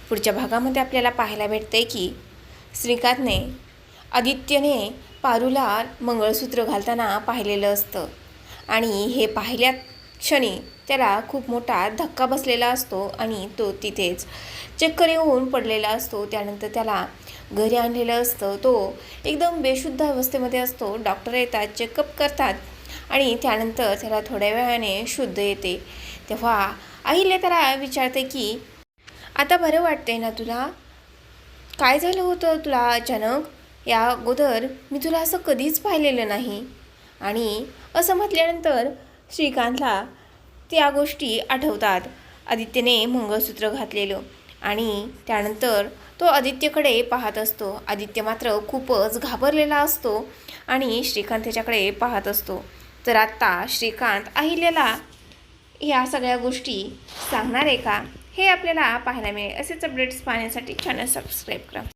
पुढच्या भागामध्ये आपल्याला पाहायला भेटते की श्रीकांतने आदित्यने पारूला मंगळसूत्र घालताना पाहिलेलं असतं आणि हे पाहिल्या क्षणी त्याला खूप मोठा धक्का बसलेला असतो आणि तो तिथेच चक्कर येऊन पडलेला असतो। त्यानंतर त्याला घरी आणलेलं असतं। तो एकदम बेशुद्ध अवस्थेमध्ये असतो। डॉक्टर येतात, चेकअप करतात आणि त्यानंतर त्याला थोड्या वेळाने शुद्ध येते। तेव्हा अहिल्या त्याला विचारते की आता बरं वाटते ना तुला? काय झालं होतं तुला अचानक? या अगोदर मी तुला असं कधीच पाहिलेलं नाही। आणि असं म्हटल्यानंतर श्रीकांतला त्या गोष्टी आठवतात, आदित्यने मंगळसूत्र घातलेलं। आणि त्यानंतर तो आदित्यकडे पाहत असतो। आदित्य मात्र खूपच घाबरलेला असतो आणि श्रीकांत त्याच्याकडे पाहत असतो। तर आत्ता श्रीकांत अहिल्याला या सगळ्या गोष्टी सांगणार आहे का, हे आपल्याला पाहायला मिळेल। असेच अपडेट्स पाहण्यासाठी चॅनल सबस्क्राईब करा।